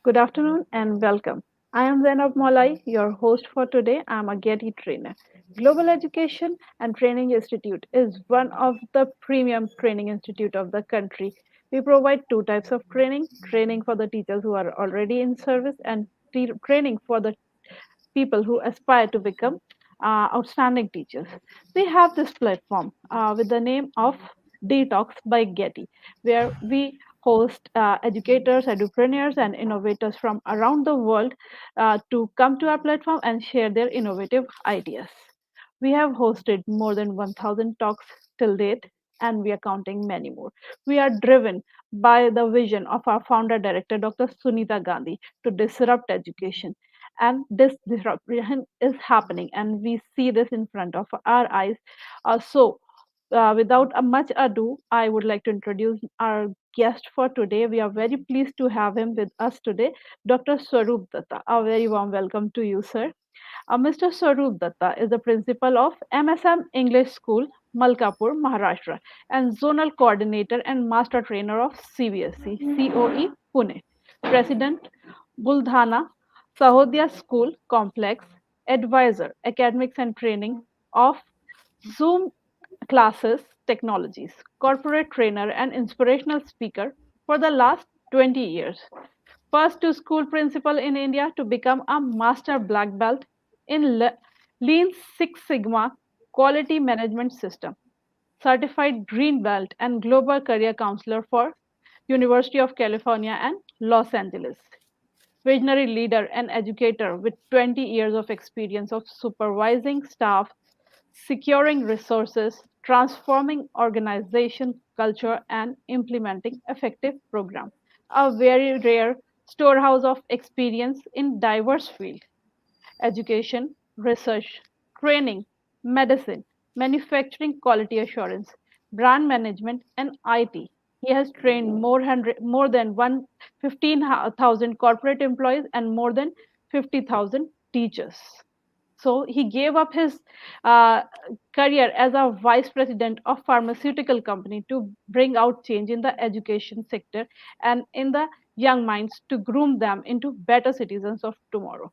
Good afternoon and welcome. I am Zainab Molai, your host for today. I am a GETI trainer. Global Education and Training Institute is one of the premium training institute of the country. We provide two types of training for the teachers who are already in service and training for the people who aspire to become outstanding teachers. We have this platform with the name of Detox by Getty, where we host educators, edupreneurs, and innovators from around the world to come to our platform and share their innovative ideas. We have hosted more than 1,000 talks till date, and we are counting many more. We are driven by the vision of our founder director, Dr. Sunita Gandhi, to disrupt education, and this disruption is happening and we see this in front of our eyes. Without much ado, I would like to introduce our guest for today. We are very pleased to have him with us today, Dr. Swaroop Datta. A very warm welcome to you, sir. Mr. Swaroop Datta is the principal of MSM English School, Malkapur, Maharashtra, and zonal coordinator and master trainer of CBSE, COE, Pune. President, Buldhana Sahodya School Complex, advisor, academics and training of Zoom classes technologies, corporate trainer and inspirational speaker for the last 20 years. First to school principal in India to become a master black belt in Lean Six Sigma quality management system, certified green belt and global career counselor for University of California and Los Angeles. Visionary leader and educator with 20 years of experience of supervising staff, securing resources, transforming organization culture, and implementing effective programs. A very rare storehouse of experience in diverse fields: education, research, training, medicine, manufacturing quality assurance, brand management, and IT. He has trained more than 15,000 corporate employees and more than 50,000 teachers. So he gave up his uh, career as a vice president of pharmaceutical company to bring out change in the education sector and in the young minds to groom them into better citizens of tomorrow.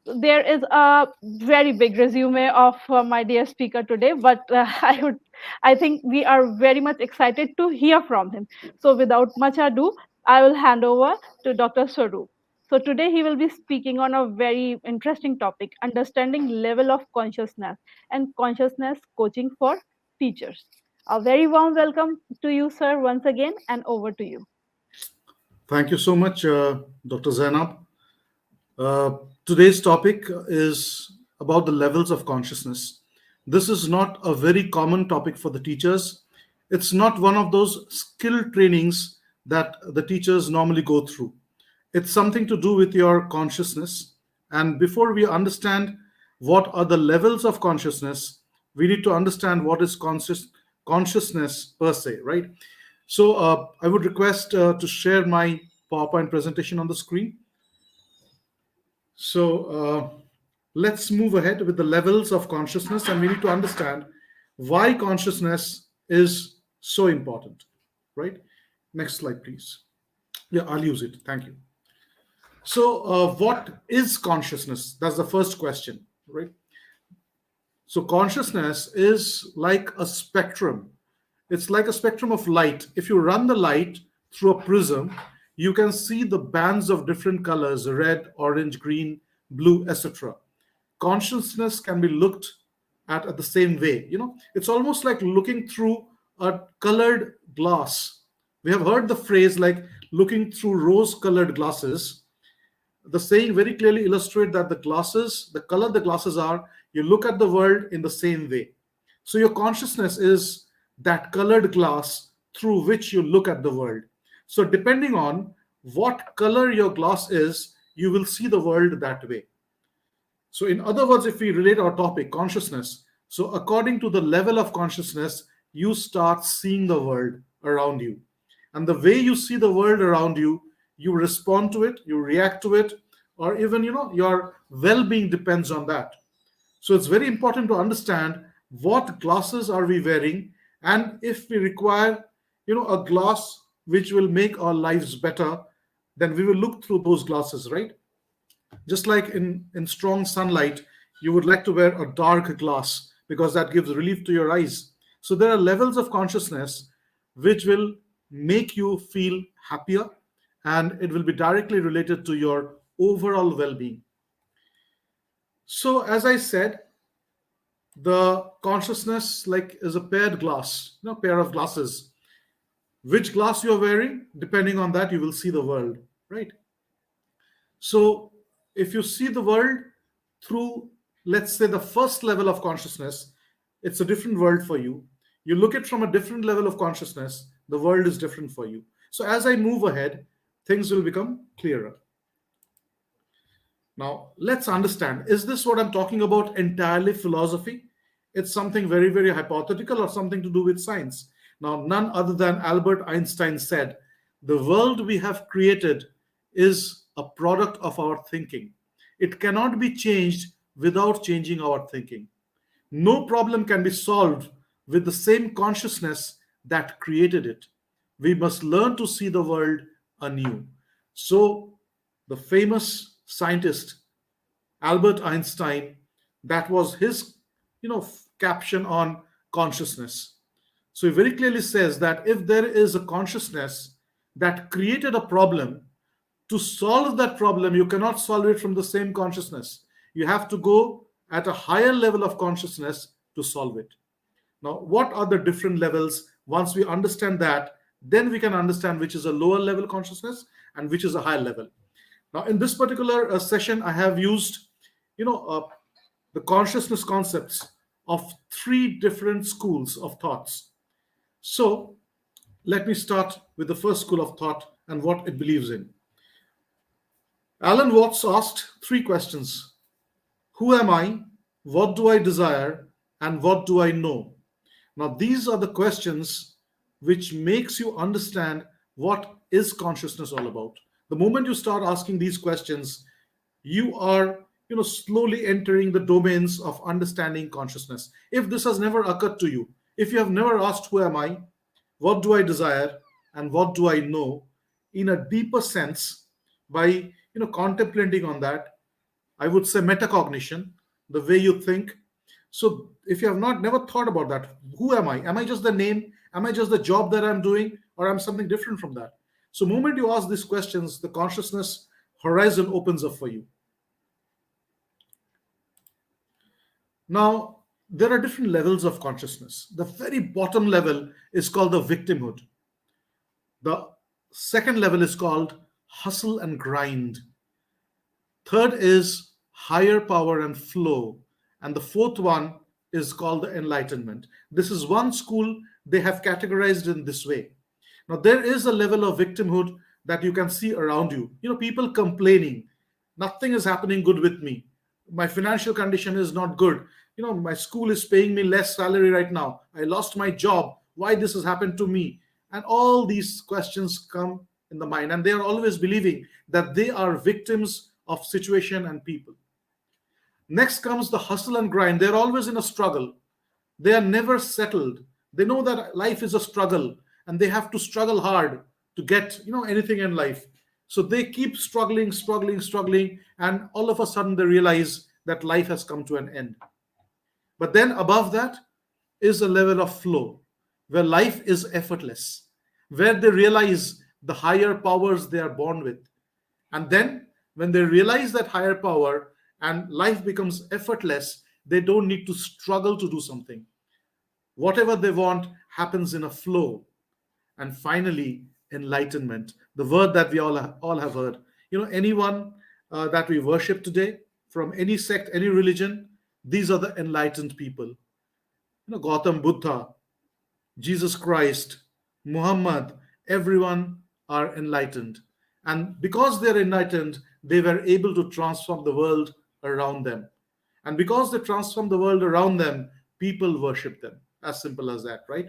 There is a very big resume of my dear speaker today, but I think we are very much excited to hear from him. So without much ado, I will hand over to Dr. Swaroop. So today he will be speaking on a very interesting topic: understanding level of consciousness and consciousness coaching for teachers. A very warm welcome to you, sir, once again, and over to you. Thank you so much, Dr. Zainab. Today's topic is about the levels of consciousness. This is not a very common topic for the teachers. It's not one of those skill trainings that the teachers normally go through. It's something to do with your consciousness. And before we understand what are the levels of consciousness, we need to understand what is consciousness per se, right? So I would request to share my PowerPoint presentation on the screen. So let's move ahead with the levels of consciousness, and we need to understand why consciousness is so important, right? Next slide, please. Yeah, I'll use it. Thank you. So, what is consciousness? That's the first question, right? So, consciousness is like a spectrum. It's like a spectrum of light. If you run the light through a prism, you can see the bands of different colors: red, orange, green, blue, etc. Consciousness can be looked at the same way. It's almost like looking through a colored glass. We have heard the phrase like looking through rose colored glasses. The saying very clearly illustrates that the color the glasses are, you look at the world in the same way. So your consciousness is that colored glass through which you look at the world. So depending on what color your glass is, you will see the world that way. So in other words, if we relate our topic, consciousness, so according to the level of consciousness, you start seeing the world around you. And the way you see the world around you, you respond to it, you react to it, or even, your well-being depends on that. So it's very important to understand what glasses are we wearing, and if we require, a glass which will make our lives better, then we will look through those glasses, right? Just like in strong sunlight, you would like to wear a dark glass because that gives relief to your eyes. So there are levels of consciousness which will make you feel happier, and it will be directly related to your overall well-being. So as I said, the consciousness like is a paired glass, pair of glasses. Which glass you're wearing, depending on that, you will see the world, right? So if you see the world through, let's say, the first level of consciousness, it's a different world for you. You look at from a different level of consciousness, the world is different for you. So as I move ahead, things will become clearer. Now, let's understand, is this what I'm talking about entirely philosophy? It's something very, very hypothetical or something to do with science. Now, none other than Albert Einstein said, the world we have created is a product of our thinking. It cannot be changed without changing our thinking. No problem can be solved with the same consciousness that created it. We must learn to see the world anew. So, the famous scientist Albert Einstein, that was his, caption on consciousness. So he very clearly says that if there is a consciousness that created a problem, to solve that problem, you cannot solve it from the same consciousness. You have to go at a higher level of consciousness to solve it. Now, what are the different levels? Once we understand that, then we can understand which is a lower level consciousness and which is a higher level. Now, in this particular session, I have used, the consciousness concepts of three different schools of thoughts. So, let me start with the first school of thought and what it believes in. Alan Watts asked three questions: who am I? What do I desire? And what do I know? Now, these are the questions which makes you understand what is consciousness all about. The moment you start asking these questions, you are slowly entering the domains of understanding consciousness. If this has never occurred to you, if you have never asked who am I, what do I desire, and what do I know, in a deeper sense, by contemplating on that, I would say metacognition, the way you think. So if you have not never thought about that, who am I? Am I just the name? Am I just the job that I'm doing? Or am something different from that? So moment you ask these questions, the consciousness horizon opens up for you. Now, there are different levels of consciousness. The very bottom level is called the victimhood. The second level is called hustle and grind. Third is higher power and flow. And the fourth one is called the enlightenment. This is one school they have categorized in this way. Now, there is a level of victimhood that you can see around you. People complaining, nothing is happening good with me. My financial condition is not good. My school is paying me less salary right now. I lost my job. Why this has happened to me? And all these questions come in the mind, and they are always believing that they are victims of situation and people. Next comes the hustle and grind. They're always in a struggle. They are never settled. They know that life is a struggle and they have to struggle hard to get anything in life. So they keep struggling, and all of a sudden they realize that life has come to an end. But then above that is a level of flow, where life is effortless, where they realize the higher powers they are born with. And then when they realize that higher power and life becomes effortless, they don't need to struggle to do something. Whatever they want happens in a flow. And finally, enlightenment, the word that we all have heard. Anyone that we worship today, from any sect, any religion, these are the enlightened people. Gautam Buddha, Jesus Christ, Muhammad, everyone are enlightened. And because they're enlightened, they were able to transform the world around them. And because they transform the world around them, people worship them. As simple as that, right?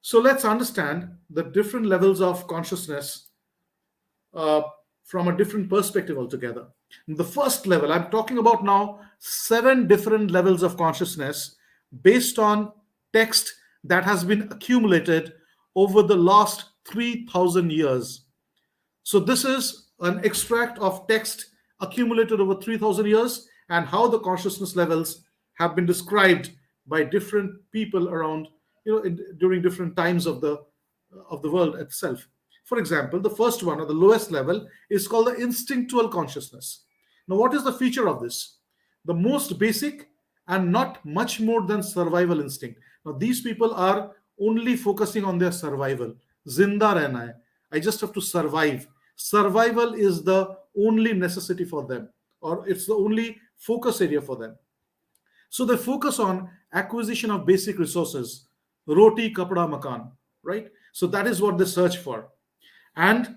So let's understand the different levels of consciousness from a different perspective altogether. The first level, I'm talking about now 7 different levels of consciousness based on text that has been accumulated over the last 3,000 years. So this is an extract of text accumulated over 3,000 years and how the consciousness levels have been described by different people around, during different times of the world itself. For example, the first one, or the lowest level, is called the instinctual consciousness. Now, what is the feature of this? The most basic and not much more than survival instinct. Now, these people are only focusing on their survival. Zinda rehna hai. I just have to survive. Survival is the only necessity for them, or it's the only focus area for them. So they focus on acquisition of basic resources, roti, kapda, makan, right? So that is what they search for. And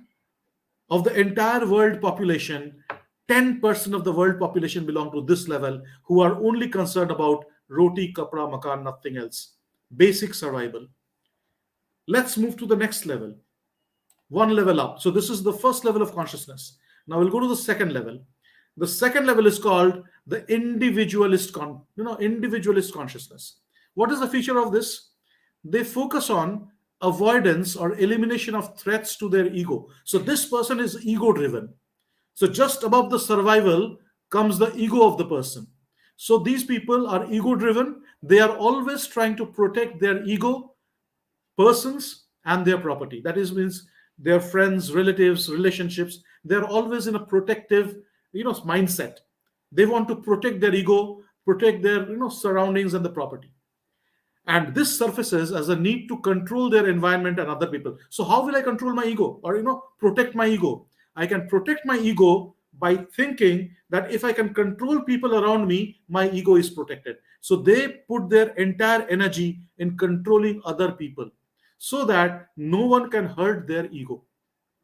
of the entire world population, 10% of the world population belong to this level, who are only concerned about roti, kapda, makan, nothing else. Basic survival. Let's move to the next level. One level up. So this is the first level of consciousness. Now we'll go to the second level. The second level is called the individualist consciousness. What is the feature of this? They focus on avoidance or elimination of threats to their ego. So this person is ego driven. So just above the survival comes the ego of the person. So these people are ego driven. They are always trying to protect their ego, persons, and their property. That is, means their friends, relatives, relationships. They're always in a protective, mindset. They want to protect their ego, protect their, surroundings and the property. And this surfaces as a need to control their environment and other people. So how will I control my ego, or protect my ego? I can protect my ego by thinking that if I can control people around me, my ego is protected. So they put their entire energy in controlling other people so that no one can hurt their ego,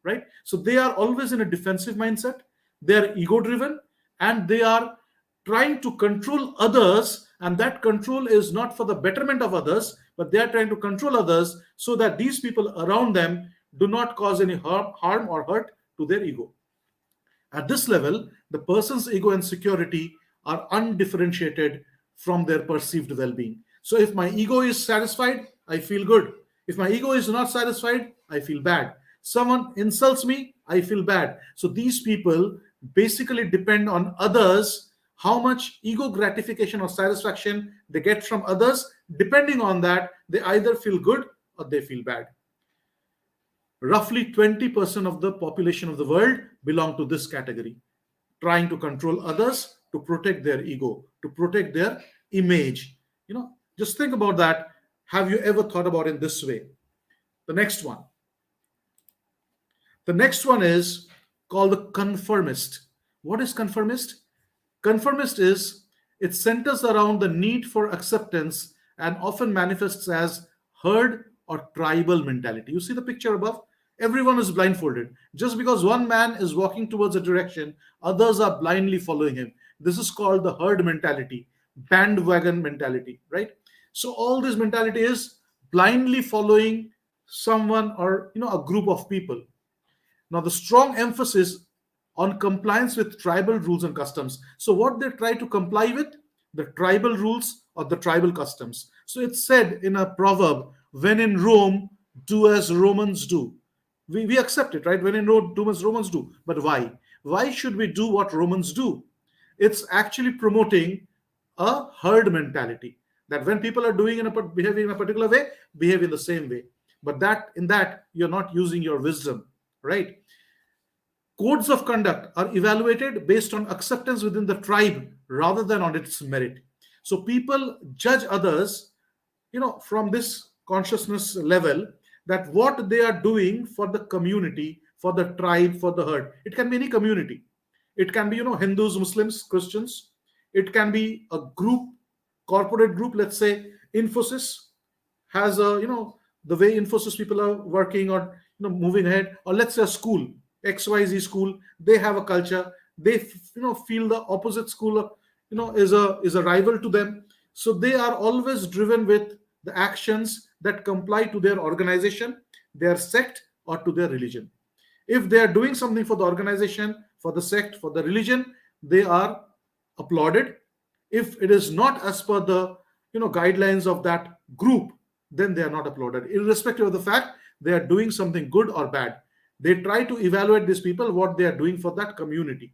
right? So they are always in a defensive mindset. They are ego driven, and they are trying to control others, and that control is not for the betterment of others, but they are trying to control others so that these people around them do not cause any harm or hurt to their ego. At this level, the person's ego and security are undifferentiated from their perceived well-being. So if my ego is satisfied, I feel good. If my ego is not satisfied, I feel bad. Someone insults me, I feel bad. So these people basically depend on others, how much ego gratification or satisfaction they get from others. Depending on that, they either feel good or they feel bad. Roughly 20% of the population of the world belong to this category, trying to control others to protect their ego, to protect their image. Just think about that. Have you ever thought about it this way? The next one. The next one is called the conformist. What is conformist? Conformist is, it centers around the need for acceptance and often manifests as herd or tribal mentality. You see the picture above? Everyone is blindfolded. Just because one man is walking towards a direction, others are blindly following him. This is called the herd mentality, bandwagon mentality, right? So all this mentality is blindly following someone, or a group of people. Now, the strong emphasis on compliance with tribal rules and customs. So what they try to comply with? The tribal rules or the tribal customs. So it's said in a proverb, when in Rome, do as Romans do. We accept it, right? When in Rome, do as Romans do. But why? Why should we do what Romans do? It's actually promoting a herd mentality, that when people are behaving in a particular way, behave in the same way. But in that you're not using your wisdom, right? Codes of conduct are evaluated based on acceptance within the tribe rather than on its merit. So people judge others, from this consciousness level, that what they are doing for the community, for the tribe, for the herd. It can be any community. It can be, Hindus, Muslims, Christians. It can be a group, corporate group. Let's say Infosys has a, the way Infosys people are working or, moving ahead. Or let's say a school, XYZ school, they have a culture. They, feel the opposite school, is a rival to them. So they are always driven with the actions that comply to their organization, their sect, or to their religion. If they are doing something for the organization, for the sect, for the religion, they are applauded. If it is not as per the guidelines of that group, then they are not applauded, irrespective of the fact they are doing something good or bad. They try to evaluate these people, what they are doing for that community.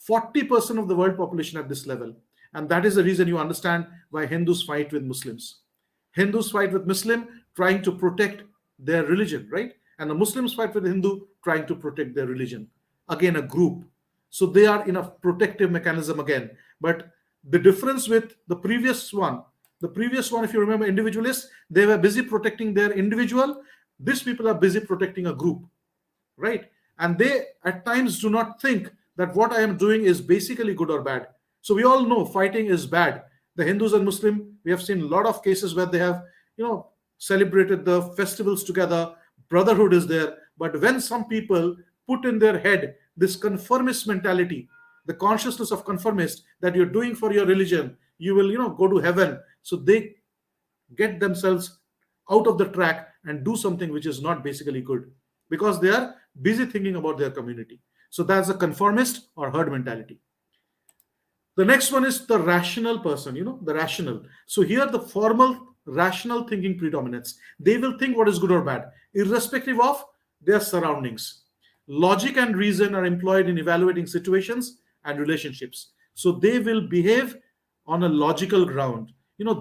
40% of the world population at this level. And that is the reason you understand why Hindus fight with Muslims. Hindus fight with Muslim trying to protect their religion, right? And the Muslims fight with Hindu trying to protect their religion. Again, a group. So they are in a protective mechanism again. But the difference with the previous one, if you remember, individualists, they were busy protecting their individual. These people are busy protecting a group, right? And they at times do not think that what I am doing is basically good or bad. So we all know fighting is bad. The Hindus and Muslim, we have seen a lot of cases where they have, celebrated the festivals together. Brotherhood is there. But when some people put in their head this conformist mentality, the consciousness of conformist, that you're doing for your religion, you will, go to heaven. So they get themselves out of the track and do something which is not basically good, because they are busy thinking about their community. So that's a conformist or herd mentality. The next one is the rational person, the rational. So here the formal rational thinking predominates. They will think what is good or bad, irrespective of their surroundings. Logic and reason are employed in evaluating situations and relationships. So they will behave on a logical ground.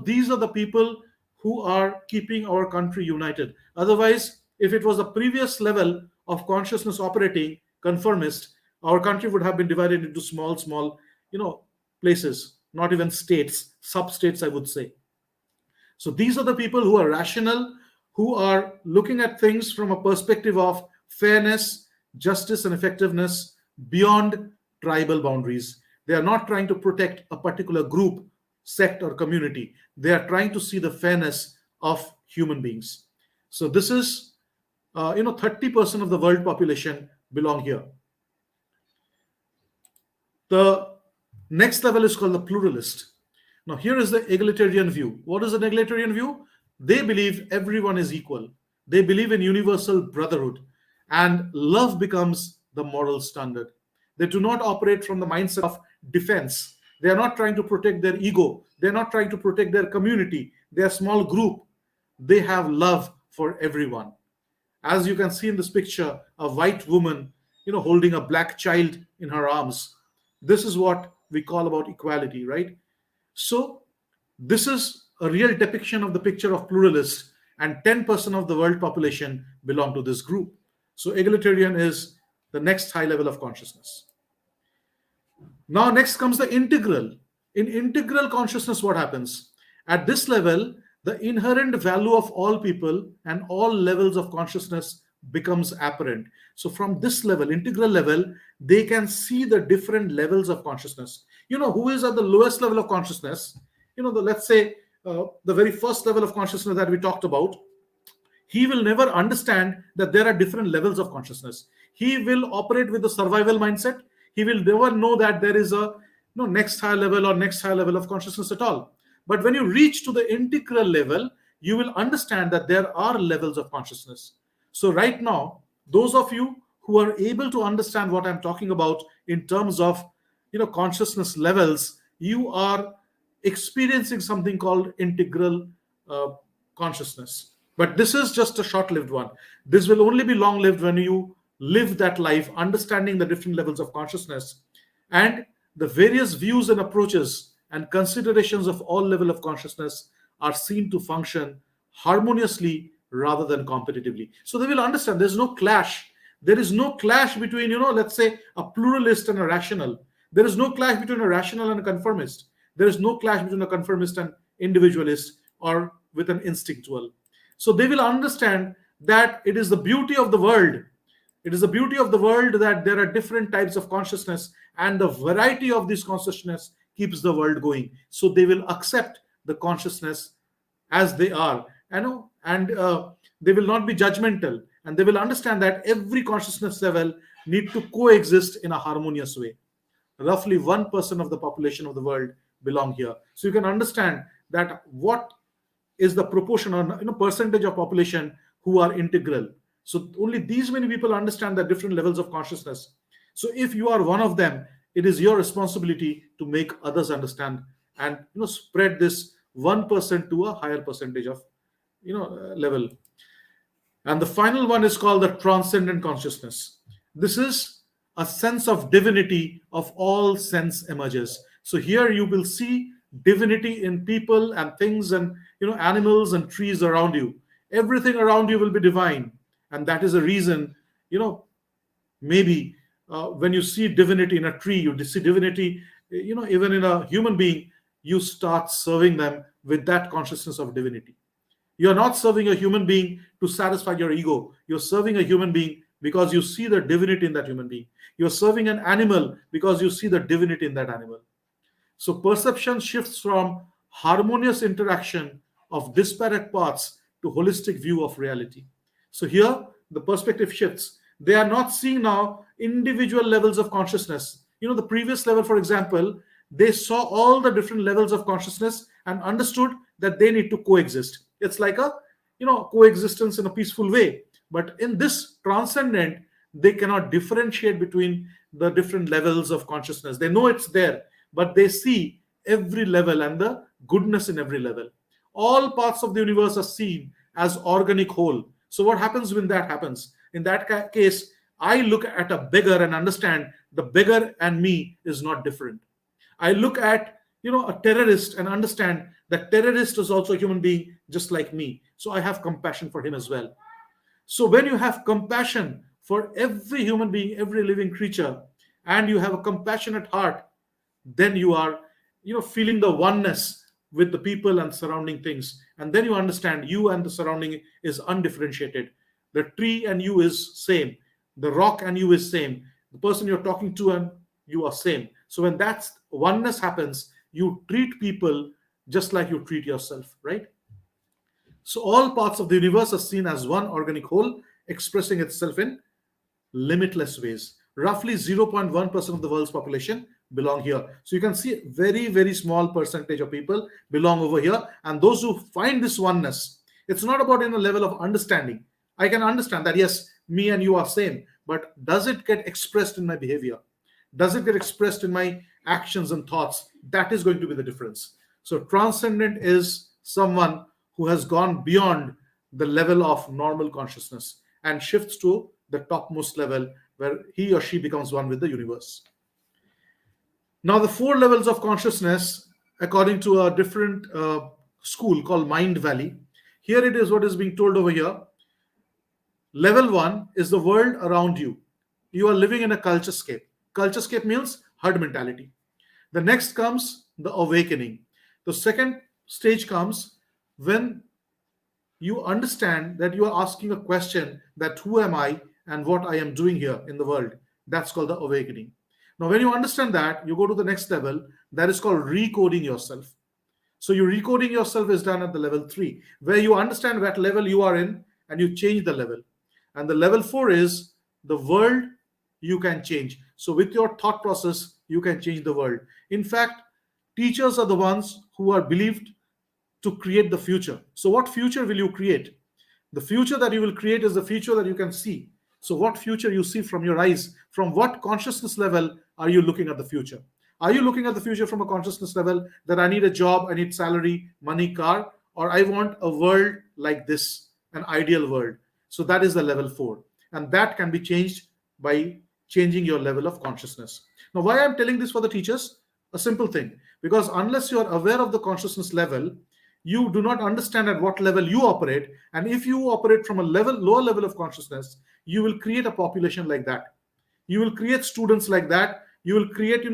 These are the people who are keeping our country united. Otherwise, if it was the previous level of consciousness operating, conformist, our country would have been divided into small, places, not even states, sub-states, I would say. So these are the people who are rational, who are looking at things from a perspective of fairness, justice, and effectiveness beyond tribal boundaries. They are not trying to protect a particular group, sect, or community. They are trying to see the fairness of human beings. So this is, 30% of the world population belong here. The next level is called the pluralist. Now, here is the egalitarian view. What is an egalitarian view? They believe everyone is equal. They believe in universal brotherhood, and love becomes the moral standard. They do not operate from the mindset of defense. They are not trying to protect their ego. They are not trying to protect their community, their small group. They have love for everyone. As you can see in this picture, a white woman, holding a black child in her arms. This is what we call about equality, right? So this is a real depiction of the picture of pluralist, and 10% of the world population belong to this group. So egalitarian is the next high level of consciousness. Now next comes the integral. In integral consciousness, what happens? At this level, the inherent value of all people and all levels of consciousness becomes apparent. So from this level, integral level, they can see the different levels of consciousness. Who is at the lowest level of consciousness? Let's say the very first level of consciousness that we talked about, he will never understand that there are different levels of consciousness. He will operate with the survival mindset. He will never know that there is a next higher level or next higher level of consciousness at all. But when you reach to the integral level, you will understand that there are levels of consciousness. So right now, those of you who are able to understand what I'm talking about in terms of consciousness levels, you are experiencing something called integral consciousness. But this is just a short-lived one. This will only be long-lived when you live that life, understanding the different levels of consciousness and the various views and approaches and considerations of all level of consciousness are seen to function harmoniously rather than competitively. So they will understand there's no clash. There is no clash between, let's say, a pluralist and a rational. There is no clash between a rational and a conformist. There is no clash between a conformist and individualist or with an instinctual. So they will understand that it is the beauty of the world. It is the beauty of the world that there are different types of consciousness, and the variety of this consciousness keeps the world going. So they will accept the consciousness as they are, and they will not be judgmental, and they will understand that every consciousness level need to coexist in a harmonious way. Roughly 1% of the population of the world belong here. So you can understand that what is the proportion or percentage of population who are integral. So only these many people understand the different levels of consciousness. So if you are one of them, it is your responsibility to make others understand and spread this 1% to a higher percentage of level. And the final one is called the Transcendent Consciousness. This is a sense of divinity of all sense emerges. So here you will see divinity in people and things and animals and trees around you. Everything around you will be divine, and that is a reason you know maybe when you see divinity in a tree, you see divinity even in a human being, you start serving them with that consciousness of divinity. You're not serving a human being to satisfy your ego. You're serving a human being because you see the divinity in that human being. You're serving an animal because you see the divinity in that animal. So perception shifts from harmonious interaction of disparate parts to holistic view of reality. So here the perspective shifts. They are not seeing now individual levels of consciousness. The previous level, for example, they saw all the different levels of consciousness and understood that they need to coexist. It's like a coexistence in a peaceful way. But in this transcendent, they cannot differentiate between the different levels of consciousness. They know it's there, but they see every level and the goodness in every level. All parts of the universe are seen as organic whole. So what happens when that happens? In that case, I look at a beggar and understand the beggar and me is not different. I look at a terrorist and understand that terrorist is also a human being just like me. So I have compassion for him as well. So when you have compassion for every human being, every living creature, and you have a compassionate heart, then you are feeling the oneness with the people and surrounding things, and then you understand you and the surrounding is undifferentiated. The tree and you is same, the rock and you is same, the person you're talking to and you are same. So when that oneness happens, you treat people just like you treat yourself, right? So all parts of the universe are seen as one organic whole, expressing itself in limitless ways. Roughly 0.1% of the world's population belong here. So you can see very, very small percentage of people belong over here. And those who find this oneness, it's not about in a level of understanding. I can understand that, yes, me and you are same, but does it get expressed in my behavior? Does it get expressed in my actions and thoughts? That is going to be the difference. So transcendent is someone who has gone beyond the level of normal consciousness and shifts to the topmost level where he or she becomes one with the universe. Now, the 4 levels of consciousness, according to a different school called Mind Valley, here it is what is being told over here. Level 1 is the world around you. You are living in a culture scape. Culture scape means herd mentality. The next comes the awakening. The second stage comes when you understand that you are asking a question that who am I and what I am doing here in the world. That's called the awakening. Now, when you understand that, you go to the next level that is called recoding yourself. So your recoding yourself is done at the level 3, where you understand what level you are in and you change the level. And the level 4 is the world you can change. So with your thought process, you can change the world. In fact, teachers are the ones who are believed to create the future. So what future will you create? The future that you will create is the future that you can see. So what future you see from your eyes? From what consciousness level are you looking at the future? Are you looking at the future from a consciousness level that I need a job, I need salary, money, car, or I want a world like this, an ideal world? So that is the level 4. And that can be changed by changing your level of consciousness. Now, why I'm telling this for the teachers? A simple thing. Because unless you are aware of the consciousness level, you do not understand at what level you operate. And if you operate from a lower level of consciousness, you will create a population like that. You will create students like that. You will create,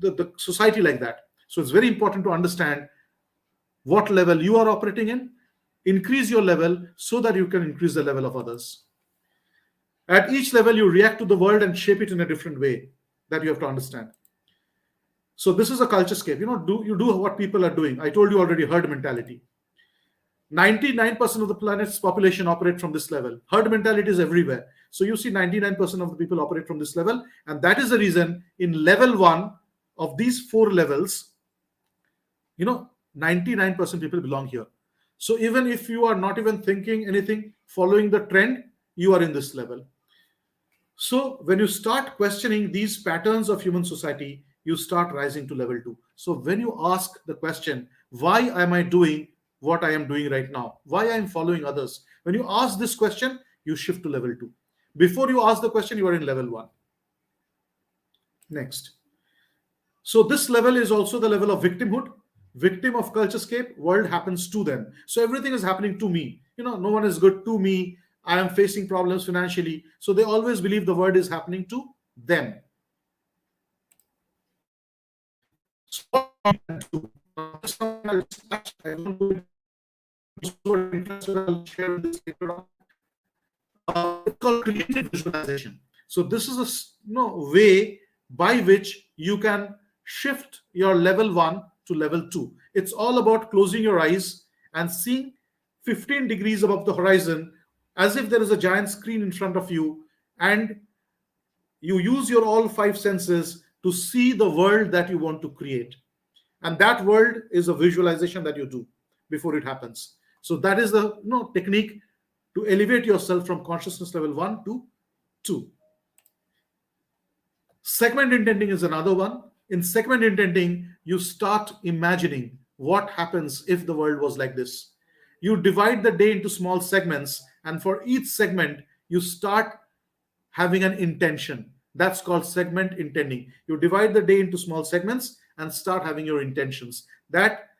the society like that. So it's very important to understand what level you are operating in, increase your level so that you can increase the level of others. At each level, you react to the world and shape it in a different way that you have to understand. So this is a culture scape. You do what people are doing. I told you already, herd mentality. 99% of the planet's population operate from this level. Herd mentality is everywhere. So you see 99% of the people operate from this level. And that is the reason in level 1 of these 4 levels, 99% people belong here. So even if you are not even thinking anything, following the trend, you are in this level. So when you start questioning these patterns of human society, you start rising to level 2. So when you ask the question, why am I doing what I am doing right now? Why I am following others? When you ask this question, you shift to level 2. Before you ask the question, you are in level 1. Next. So this level is also the level of victimhood. Victim of culturescape, world happens to them. So everything is happening to me. No one is good to me. I am facing problems financially. So they always believe the world is happening to them. So what you can do, this is something I don't go into, I'll share this later on. It's called creative visualization. So this is a way by which you can shift your level 1 to level 2. It's all about closing your eyes and seeing 15 degrees above the horizon, as if there is a giant screen in front of you, and you use your all 5 senses to see the world that you want to create. And that world is a visualization that you do before it happens. So that is the technique to elevate yourself from consciousness level 1 to 2. Segment intending is another one. In segment intending, you start imagining what happens if the world was like this. You divide the day into small segments, and for each segment, you start having an intention. That's called segment intending. You divide the day into small segments and start having your intentions. That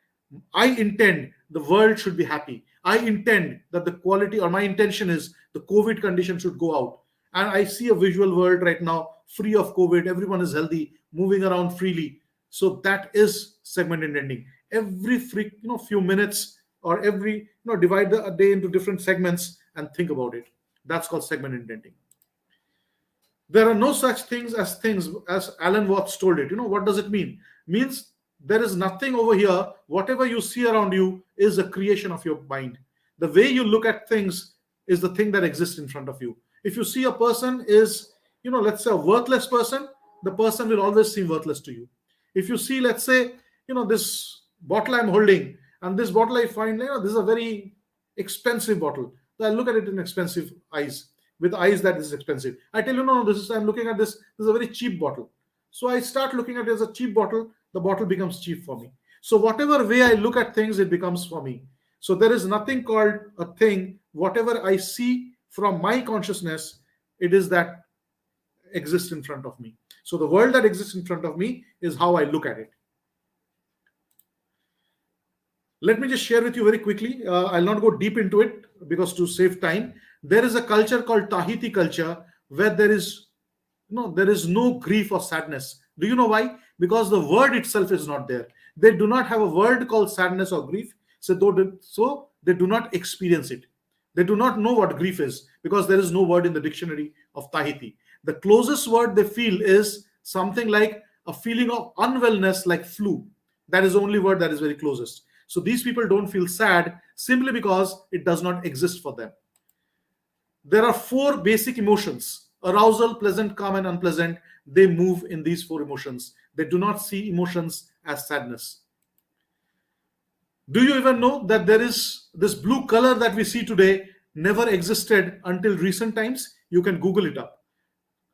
I intend the world should be happy. I intend that the quality, or my intention is the COVID condition should go out. And I see a visual world right now free of COVID. Everyone is healthy, moving around freely. So that is segment intending. Every few minutes, or every divide the day into different segments and think about it. That's called segment intending. There are no such things as Alan Watts told it. What does it mean? Means there is nothing over here. Whatever you see around you is a creation of your mind. The way you look at things is the thing that exists in front of you. If you see a person is, let's say a worthless person, the person will always seem worthless to you. If you see, let's say, this bottle I'm holding, and this bottle I find, this is a very expensive bottle. So I look at it in expensive eyes, with eyes that this is expensive. I tell you, no, I'm looking at this is a very cheap bottle. So I start looking at it as a cheap bottle, the bottle becomes cheap for me. So whatever way I look at things, it becomes for me. So there is nothing called a thing. Whatever I see from my consciousness, it is that exists in front of me. So the world that exists in front of me is how I look at it. Let me just share with you very quickly. I'll not go deep into it because to save time. There is a culture called Tahiti culture where there is no grief or sadness. Do you know why? Because the word itself is not there. They do not have a word called sadness or grief. So they do not experience it. They do not know what grief is because there is no word in the dictionary of Tahiti. The closest word they feel is something like a feeling of unwellness, like flu. That is the only word that is very closest. So these people don't feel sad simply because it does not exist for them. There are 4 basic emotions: arousal, pleasant, calm, and unpleasant. They move in these 4 emotions. They do not see emotions as sadness. Do you even know that there is this blue color that we see today never existed until recent times? You can Google it up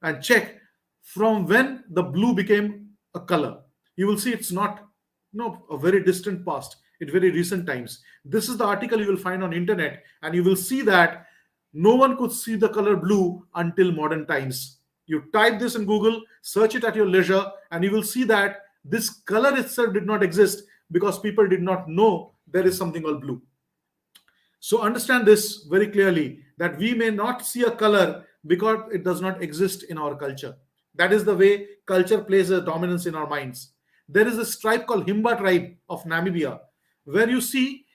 and check from when the blue became a color. You will see it's not a very distant past. It's very recent times. This is the article you will find on internet, and you will see that no one could see the color blue until modern times. You type this in Google, search it at your leisure, and you will see that this color itself did not exist because people did not know there is something called blue. So understand this very clearly, that we may not see a color because it does not exist in our culture. That is the way culture plays a dominance in our minds. There is a tribe called Himba tribe of Namibia, where you see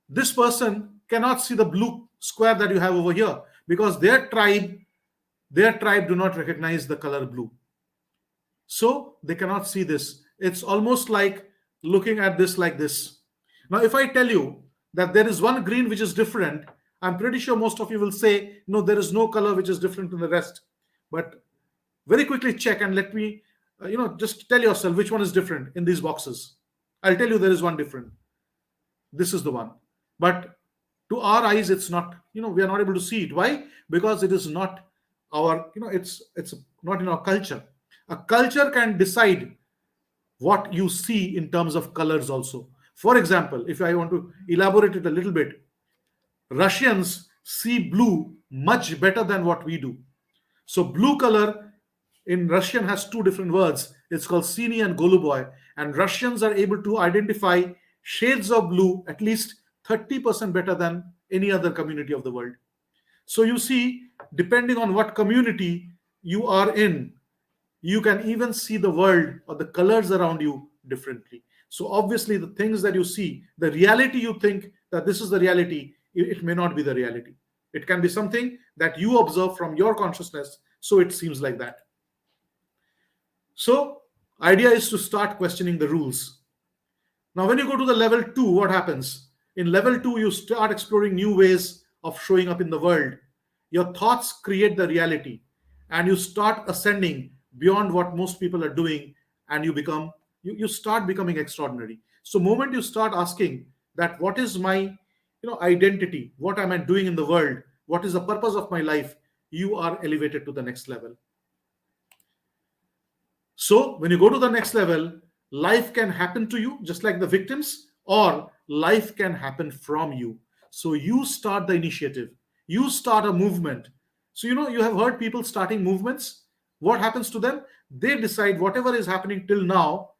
this person cannot see the blue square that you have over here because their tribe do not recognize the color blue. So they cannot see this. It's almost like looking at this like this. Now, if I tell you that there is one green which is different, I'm pretty sure most of you will say, no, there is no color which is different from the rest. But very quickly check and let me, just tell yourself which one is different in these boxes. I'll tell you there is one different. This is the one. But to our eyes, it's not, we are not able to see it. Why? Because it is not our, it's not in our culture. A culture can decide what you see in terms of colors also. For example, if I want to elaborate it a little bit, Russians see blue much better than what we do. So blue color in Russian has two different words. It's called sini and goluboy. And Russians are able to identify shades of blue at least 30% better than any other community of the world. So you see, depending on what community you are in, you can even see the world or the colors around you differently. So obviously, the things that you see, the reality you think that this is the reality, it may not be the reality. It can be something that you observe from your consciousness, so it seems like that. So, idea is to start questioning the rules. Now, when you go to the level 2, what happens? In level 2, you start exploring new ways of showing up in the world. Your thoughts create the reality, and you start ascending beyond what most people are doing, and you start becoming extraordinary. So, moment you start asking that what is my identity, what am I doing in the world, what is the purpose of my life, you are elevated to the next level. So, when you go to the next level, life can happen to you just like the victims, or life can happen from you. So, you start the initiative, you start a movement. So, you have heard people starting movements. What happens to them? They decide whatever is happening till now,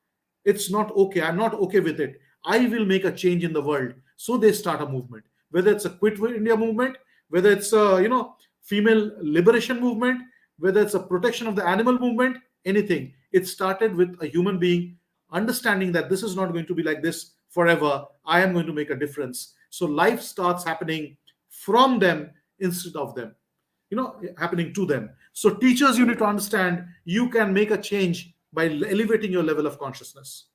it's not okay. I'm not okay with it. I will make a change in the world. So, they start a movement, whether it's a Quit India movement, whether it's a female liberation movement, whether it's a protection of the animal movement, anything. It started with a human being understanding that this is not going to be like this forever. I am going to make a difference. So life starts happening from them instead of them, happening to them. So teachers, you need to understand you can make a change by elevating your level of consciousness.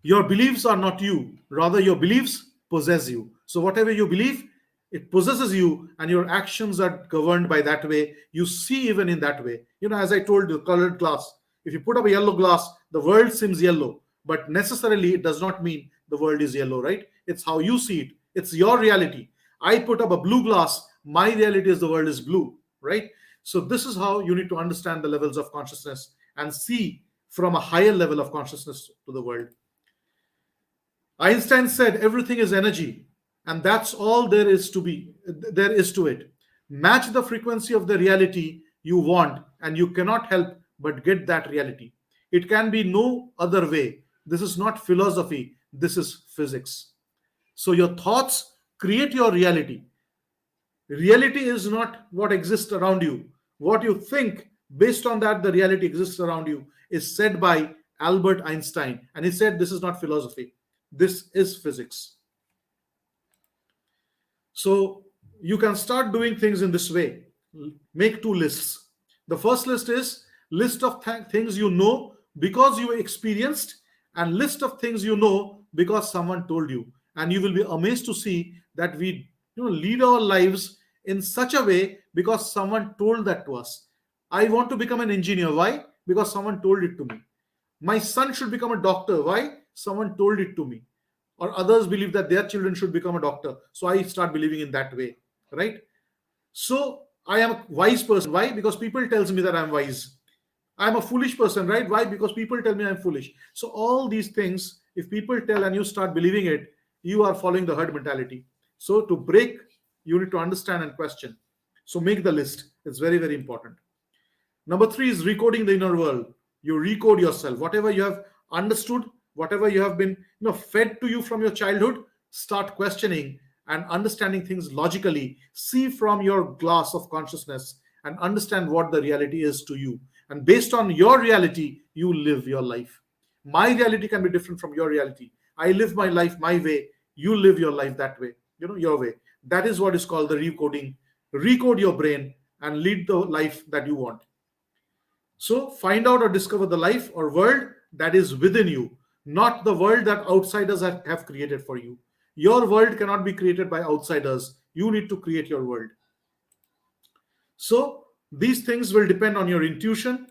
Your beliefs are not you, rather, your beliefs possess you. So, whatever you believe, it possesses you, and your actions are governed by that way. You see, even in that way. As I told you, colored glass. If you put up a yellow glass, the world seems yellow, but necessarily it does not mean the world is yellow, right? It's how you see it, it's your reality. I put up a blue glass, my reality is the world is blue, right? So, this is how you need to understand the levels of consciousness and see from a higher level of consciousness to the world. Einstein said everything is energy, and that's all there is to it. Match the frequency of the reality you want, and you cannot help but get that reality. It can be no other way. This is not philosophy, this is physics. So your thoughts create your reality. Reality is not what exists around you. What you think, based on that, the reality exists around you, is said by Albert Einstein. And he said this is not philosophy, this is physics. So you can start doing things in this way. Make two lists. The first list is list of things you know because you experienced, and list of things you know because someone told you. And you will be amazed to see that we lead our lives in such a way because someone told that to us. I want to become an engineer. Why? Because someone told it to me. My son should become a doctor. Why? Someone told it to me. Or others believe that their children should become a doctor. So I start believing in that way, right? So I am a wise person. Why? Because people tells me that I'm wise. I'm a foolish person, right? Why? Because people tell me I'm foolish. So all these things, if people tell and you start believing it, you are following the herd mentality. So to break, you need to understand and question. So make the list. It's very, very important. Number 3 is recoding the inner world. You recode yourself. Whatever you have understood, whatever you have been fed to you from your childhood, start questioning and understanding things logically. See from your glass of consciousness and understand what the reality is to you. And based on your reality, you live your life. My reality can be different from your reality. I live my life my way. You live your life that way, your way. That is what is called the recoding. Recode your brain and lead the life that you want. So find out or discover the life or world that is within you, not the world that outsiders have created for you. Your world cannot be created by outsiders. You need to create your world. So these things will depend on your intuition.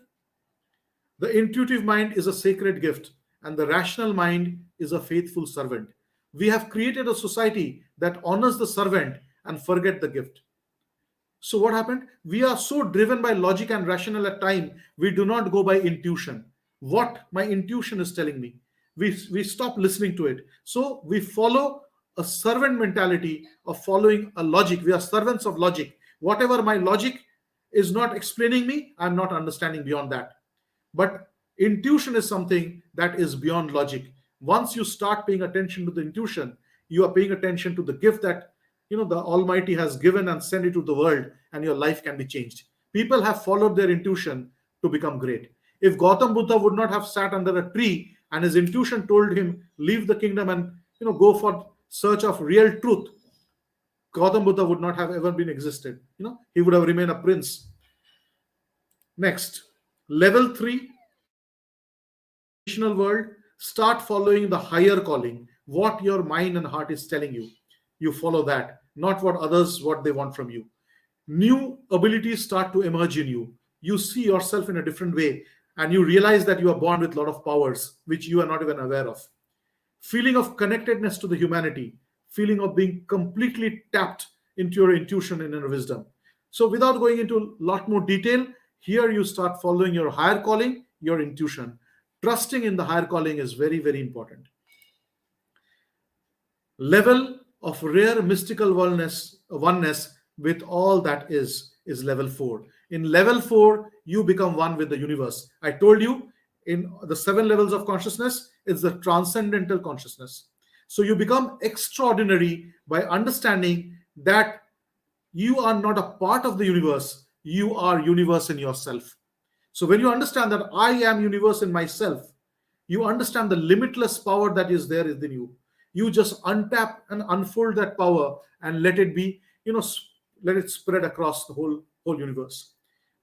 The intuitive mind is a sacred gift, and the rational mind is a faithful servant. We have created a society that honors the servant and forget the gift. So what happened? We are so driven by logic and rational at time, we do not go by intuition. What my intuition is telling me, we stop listening to it. So we follow a servant mentality of following a logic. We are servants of logic. Whatever my logic is not explaining me, I'm not understanding beyond that. But intuition is something that is beyond logic. Once you start paying attention to the intuition, you are paying attention to the gift that the Almighty has given and sent it to the world, and your life can be changed. People have followed their intuition to become great. If Gautam Buddha would not have sat under a tree and his intuition told him leave the kingdom and go for search of real truth, Gautam Buddha would not have ever been existed. He would have remained a prince. Next, level 3, leave the conditional world, start following the higher calling, what your mind and heart is telling you. You follow that, not what they want from you. New abilities start to emerge in you. You see yourself in a different way, and you realize that you are born with a lot of powers which you are not even aware of. Feeling of connectedness to the humanity, feeling of being completely tapped into your intuition and inner wisdom. So without going into a lot more detail, here you start following your higher calling, your intuition. Trusting in the higher calling is very, very important. Level of rare mystical oneness with all that is level 4. In level 4, you become one with the universe. I told you in the 7 levels of consciousness, it's the transcendental consciousness. So you become extraordinary by understanding that you are not a part of the universe, you are universe in yourself. So when you understand that I am universe in myself, you understand the limitless power that is there within you. You just untap and unfold that power and let it be, let it spread across the whole universe.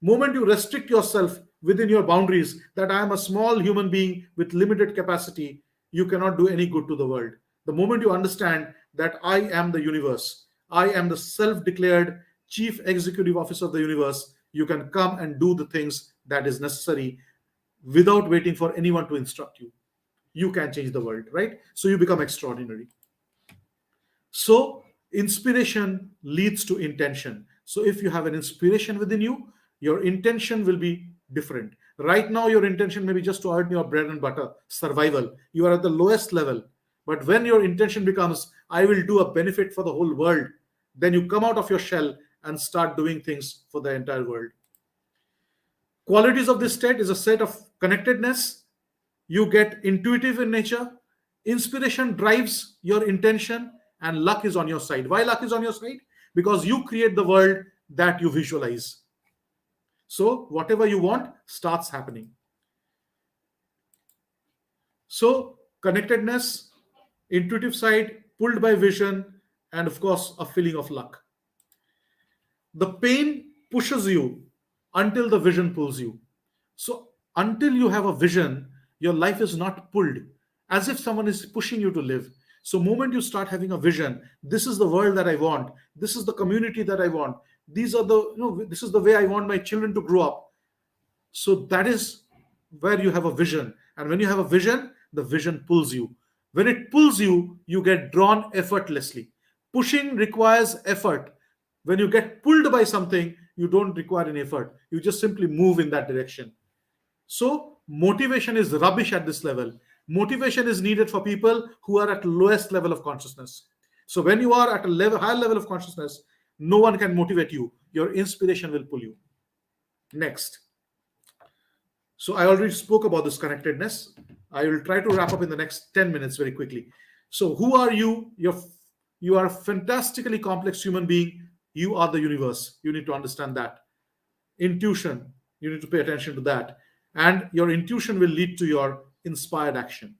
Moment you restrict yourself within your boundaries, that I am a small human being with limited capacity, you cannot do any good to the world. The moment you understand that I am the universe, I am the self-declared chief executive officer of the universe, you can come and do the things that is necessary without waiting for anyone to instruct you. You can change the world, right? So you become extraordinary. So inspiration leads to intention. So if you have an inspiration within you, your intention will be different. Right now, your intention may be just to earn your bread and butter, survival. You are at the lowest level. But when your intention becomes, I will do a benefit for the whole world, then you come out of your shell and start doing things for the entire world. Qualities of this state is a state of connectedness. You get intuitive in nature. Inspiration drives your intention, and luck is on your side. Why luck is on your side? Because you create the world that you visualize. So whatever you want starts happening. So connectedness, intuitive side, pulled by vision, and of course, a feeling of luck. The pain pushes you until the vision pulls you. So until you have a vision, your life is not pulled, as if someone is pushing you to live. So moment you start having a vision, this is the world that I want, this is the community that I want, these are the, this is the way I want my children to grow up. So that is where you have a vision. And when you have a vision, the vision pulls you. When it pulls you, you get drawn effortlessly. Pushing requires effort. When you get pulled by something, you don't require any effort. You just simply move in that direction. So motivation is rubbish at this level. Motivation is needed for people who are at lowest level of consciousness. So when you are at a higher level of consciousness, no one can motivate you. Your inspiration will pull you. Next. So I already spoke about this connectedness. I will try to wrap up in the next 10 minutes very quickly. So who are you? You are a fantastically complex human being. You are the universe. You need to understand that. Intuition, you need to pay attention to that. And your intuition will lead to your inspired action.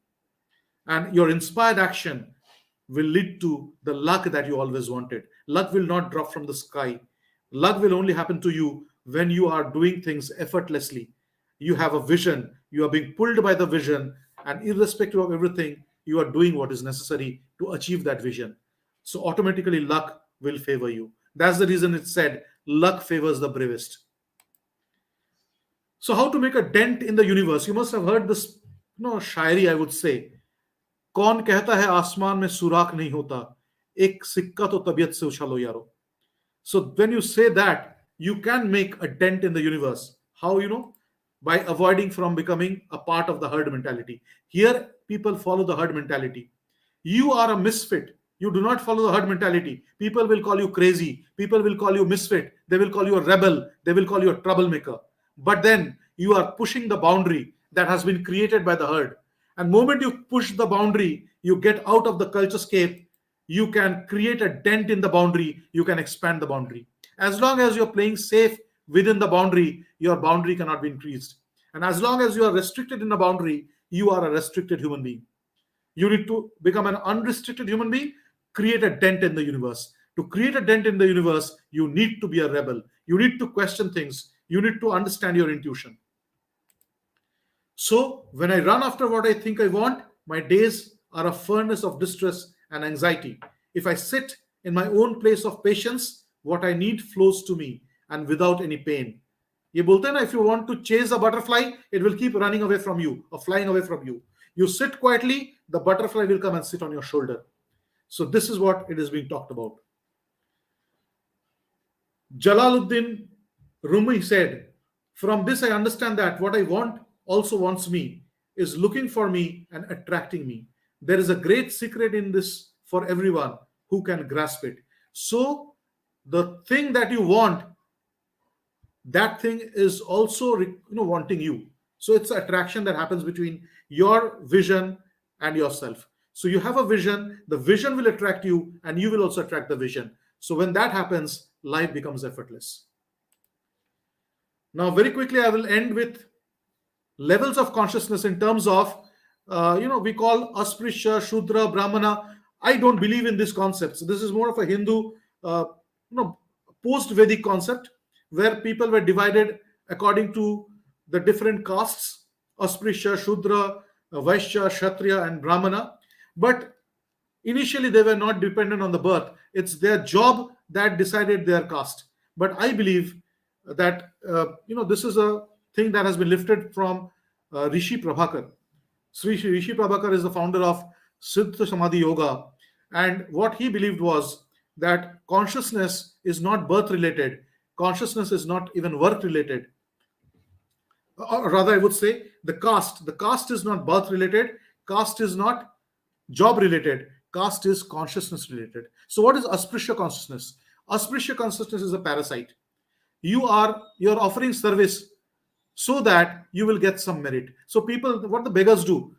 And your inspired action will lead to the luck that you always wanted. Luck will not drop from the sky. Luck will only happen to you when you are doing things effortlessly. You have a vision, you are being pulled by the vision, and irrespective of everything, you are doing what is necessary to achieve that vision. So automatically luck will favor you. That's the reason it said luck favors the bravest. So how to make a dent in the universe? You must have heard this Shayari, I would say. कौन कहता है आसमान में सुराख नहीं होता, एक सिक्का तो तबीयत से उछालो यारो. So when you say that, you can make a dent in the universe. How? By avoiding from becoming a part of the herd mentality. Here, people follow the herd mentality. You are a misfit. You do not follow the herd mentality. People will call you crazy. People will call you misfit. They will call you a rebel. They will call you a troublemaker. But then you are pushing the boundary that has been created by the herd. And moment you push the boundary, you get out of the culture scape. You can create a dent in the boundary. You can expand the boundary. As long as you're playing safe within the boundary, your boundary cannot be increased. And as long as you are restricted in a boundary, you are a restricted human being. You need to become an unrestricted human being, create a dent in the universe. To create a dent in the universe, you need to be a rebel. You need to question things. You need to understand your intuition. So, when I run after what I think I want, my days are a furnace of distress and anxiety. If I sit in my own place of patience, what I need flows to me and without any pain. ये बोलते हैं ना, if you want to chase a butterfly, it will keep running away from you or flying away from you. You sit quietly, the butterfly will come and sit on your shoulder. So this is what it is being talked about. Jalaluddin Rumi said, from this I understand that what I want also wants me, is looking for me and attracting me. There is a great secret in this for everyone who can grasp it. So the thing that you want, that thing is also wanting you. So it's an attraction that happens between your vision and yourself. So you have a vision, the vision will attract you, and you will also attract the vision. So when that happens, life becomes effortless. Now, very quickly, I will end with levels of consciousness in terms of, we call Asprishya, Shudra, Brahmana. I don't believe in these concepts. This is more of a Hindu, post-Vedic concept where people were divided according to the different castes, Asprishya, Shudra, Vaishya, Kshatriya, and Brahmana. But initially, they were not dependent on the birth. It's their job that decided their caste. But I believe that, this is a thing that has been lifted from Rishi Prabhakar. Rishi Prabhakar is the founder of Siddha Samadhi Yoga. And what he believed was that consciousness is not birth related. Consciousness is not even work related. Or rather, I would say the caste is not birth related. Caste is not job related. Caste is consciousness related. So what is Asprishya consciousness? Asprishya consciousness is a parasite. You're offering service so that you will get some merit. So people, what the beggars do,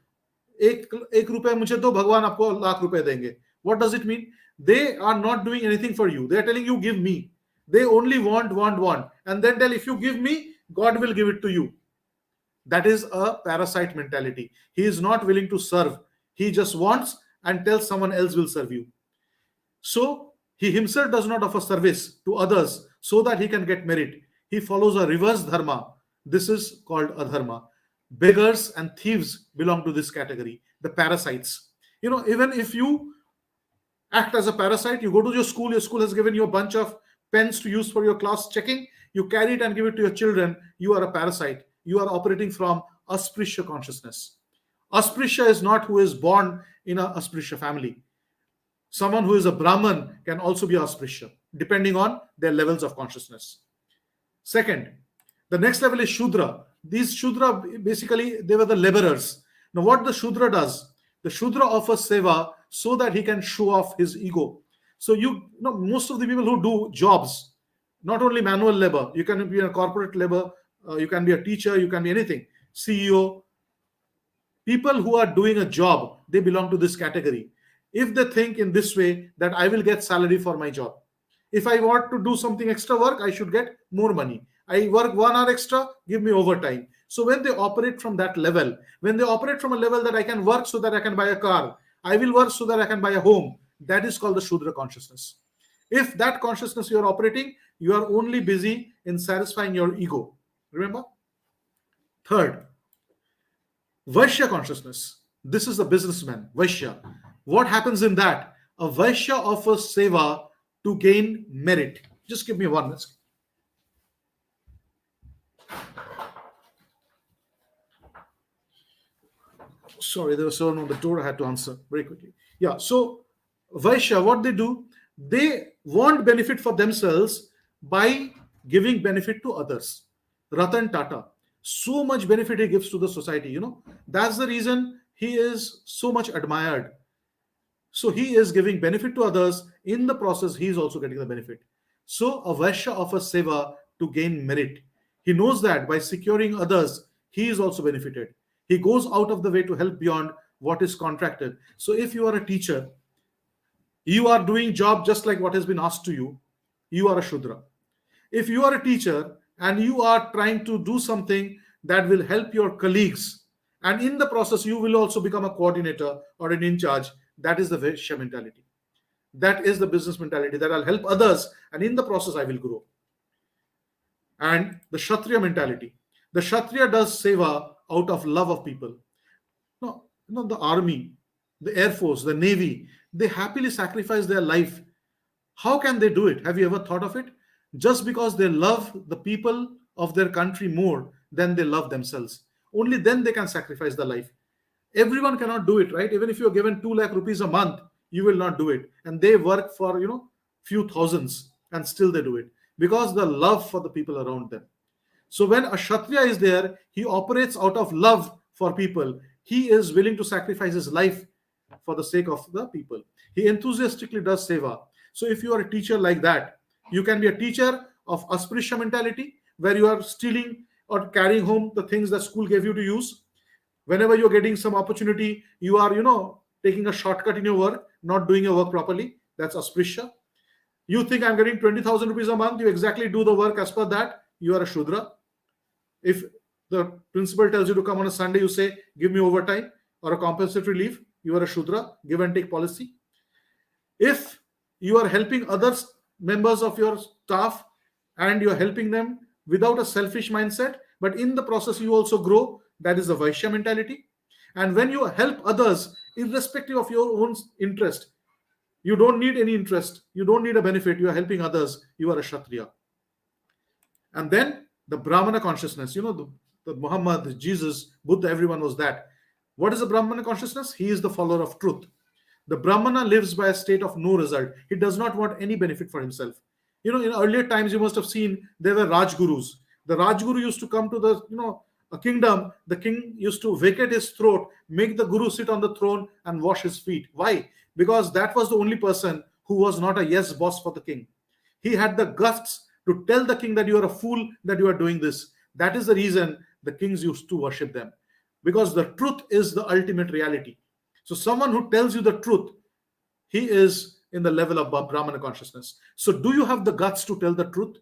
एक रुपए मुझे दो, भगवान आपको लाख रुपए देंगे. What does it mean? They are not doing anything for you. They are telling you, give me. They only want, and then tell, if you give me, God will give it to you. That is a parasite mentality. He is not willing to serve. He just wants and tells someone else will serve you. So he himself does not offer service to others so that he can get merit. He follows a reverse dharma. This is called adharma. Beggars and thieves belong to this category, the parasites. Even if you act as a parasite, you go to your school has given you a bunch of pens to use for your class checking, you carry it and give it to your children, you are a parasite. You are operating from Asprishya consciousness. Asprishya is not who is born in a Asprishya family. Someone who is a Brahman can also be Asprishya, depending on their levels of consciousness. Second, the next level is Shudra. These Shudra, basically, they were the laborers. Now, what the Shudra does, the Shudra offers seva so that he can show off his ego. So, most of the people who do jobs, not only manual labor, you can be a corporate labor, you can be a teacher, you can be anything, CEO. People who are doing a job, they belong to this category. If they think in this way that I will get salary for my job. If I want to do something extra work, I should get more money. I work 1 hour extra, give me overtime. So when they operate from that level, when they operate from a level that I can work so that I can buy a car, I will work so that I can buy a home, that is called the Shudra consciousness. If that consciousness you are operating, you are only busy in satisfying your ego. Remember? Third, Vaishya consciousness. This is the businessman, Vaishya. What happens in that? A Vaishya offers seva to gain merit. Just give me 1 minute. Sorry, there was someone on the door I had to answer very quickly. Yeah, so Vaishya, what they do, they want benefit for themselves by giving benefit to others. Ratan Tata, so much benefit he gives to the society, That's the reason he is so much admired. So he is giving benefit to others. In the process, he is also getting the benefit. So a Vaishya offers seva to gain merit. He knows that by securing others, he is also benefited. He goes out of the way to help beyond what is contracted. So if you are a teacher, you are doing job just like what has been asked to you, you are a Shudra. If you are a teacher and you are trying to do something that will help your colleagues, and in the process you will also become a coordinator or an in charge, that is the Vaishya mentality. That is the business mentality, that I'll help others and in the process I will grow. And the Kshatriya mentality, the Kshatriya does seva out of love of people. No, the army, the air force, the navy, they happily sacrifice their life. How can they do it? Have you ever thought of it? Just because they love the people of their country more than they love themselves. Only then they can sacrifice their life. Everyone cannot do it, right? Even if you're given 2 lakh rupees a month, you will not do it. And they work for, few thousands and still they do it because the love for the people around them. So when a Kshatriya is there, he operates out of love for people. He is willing to sacrifice his life for the sake of the people. He enthusiastically does seva. So if you are a teacher like that, you can be a teacher of Asprishya mentality, where you are stealing or carrying home the things that school gave you to use. Whenever you're getting some opportunity, you are, taking a shortcut in your work, not doing your work properly. That's Asprishya. You think I'm getting 20,000 rupees a month, you exactly do the work as per that, you are a Shudra. If the principal tells you to come on a Sunday, you say, give me overtime or a compensatory leave, you are a Shudra, give and take policy. If you are helping others, members of your staff, and you are helping them without a selfish mindset, but in the process you also grow, that is the Vaishya mentality. And when you help others, irrespective of your own interest, you don't need any interest, you don't need a benefit, you are helping others, you are a Kshatriya. And then the Brahmana consciousness, the Muhammad, the Jesus, Buddha, everyone was that. What is the Brahmana consciousness? He is the follower of truth. The Brahmana lives by a state of no result. He does not want any benefit for himself. In earlier times, you must have seen there were Rajgurus. The Rajguru used to come to a kingdom. The king used to vacate his throat, make the Guru sit on the throne and wash his feet. Why? Because that was the only person who was not a yes boss for the king. He had the guts to tell the king that you are a fool, that you are doing this. That is the reason the kings used to worship them. Because the truth is the ultimate reality. So someone who tells you the truth, he is in the level of Brahmana consciousness. So do you have the guts to tell the truth?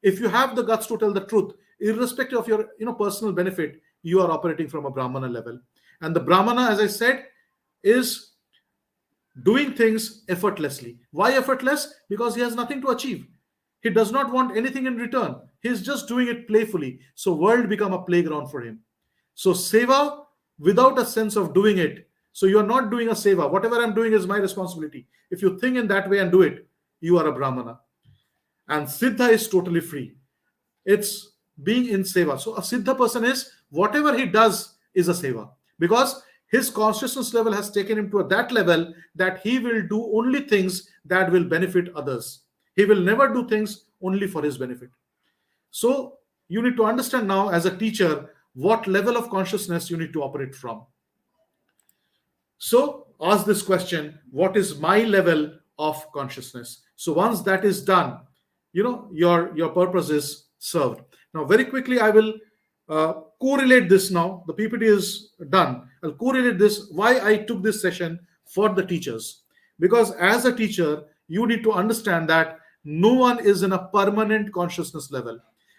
If you have the guts to tell the truth, irrespective of your personal benefit, you are operating from a Brahmana level. And the Brahmana, as I said, is doing things effortlessly. Why effortless? Because he has nothing to achieve. He does not want anything in return. He's just doing it playfully. So world become a playground for him. So seva without a sense of doing it. So you are not doing a seva. Whatever I'm doing is my responsibility. If you think in that way and do it, you are a Brahmana. And Siddha is totally free. It's being in seva. So a Siddha person is, whatever he does is a seva. Because his consciousness level has taken him to that level that he will do only things that will benefit others. He will never do things only for his benefit. So you need to understand now as a teacher what level of consciousness you need to operate from. So ask this question, what is my level of consciousness? So once that is done, your purpose is served. Now very quickly I will correlate this now. The PPT is done. I'll correlate this, why I took this session for the teachers. Because as a teacher, you need to understand that no one is in a permanent consciousness level.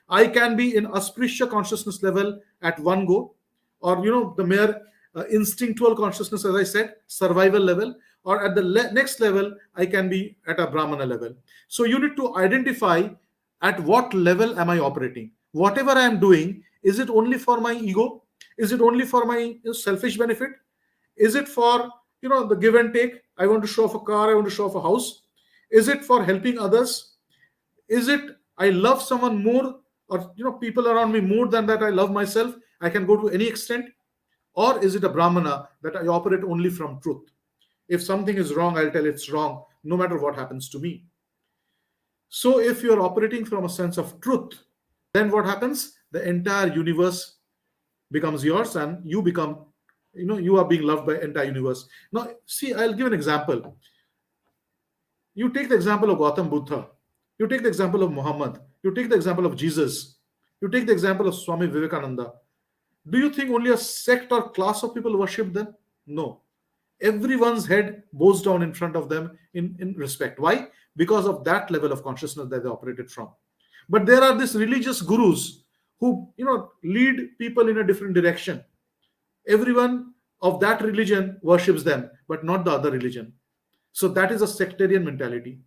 I can be in Asprishya consciousness level at one go, or the mere instinctual consciousness, as I said, survival level, or at the next level, I can be at a Brahmana level. So you need to identify at what level am I operating. Whatever I am doing, is it only for my ego? Is it only for my selfish benefit? Is it for the give and take? I want to show off a car, I want to show off a house. Is it for helping others? Is it I love someone more, or people around me more than that I love myself? I can go to any extent. Or is it a Brahmana that I operate only from truth? If something is wrong, I'll tell it's wrong, no matter what happens to me. So if you're operating from a sense of truth, then what happens? The entire universe becomes yours and you become You are being loved by entire universe. Now see, I'll give an example. You take the example of Gautam Buddha, you take the example of Muhammad, you take the example of Jesus, you take the example of Swami Vivekananda. Do you think only a sect or class of people worship them? No. Everyone's head bows down in front of them in respect. Why? Because of that level of consciousness that they operated from. But there are these religious gurus who lead people in a different direction. Everyone of that religion worships them, but not the other religion. So that is a sectarian mentality.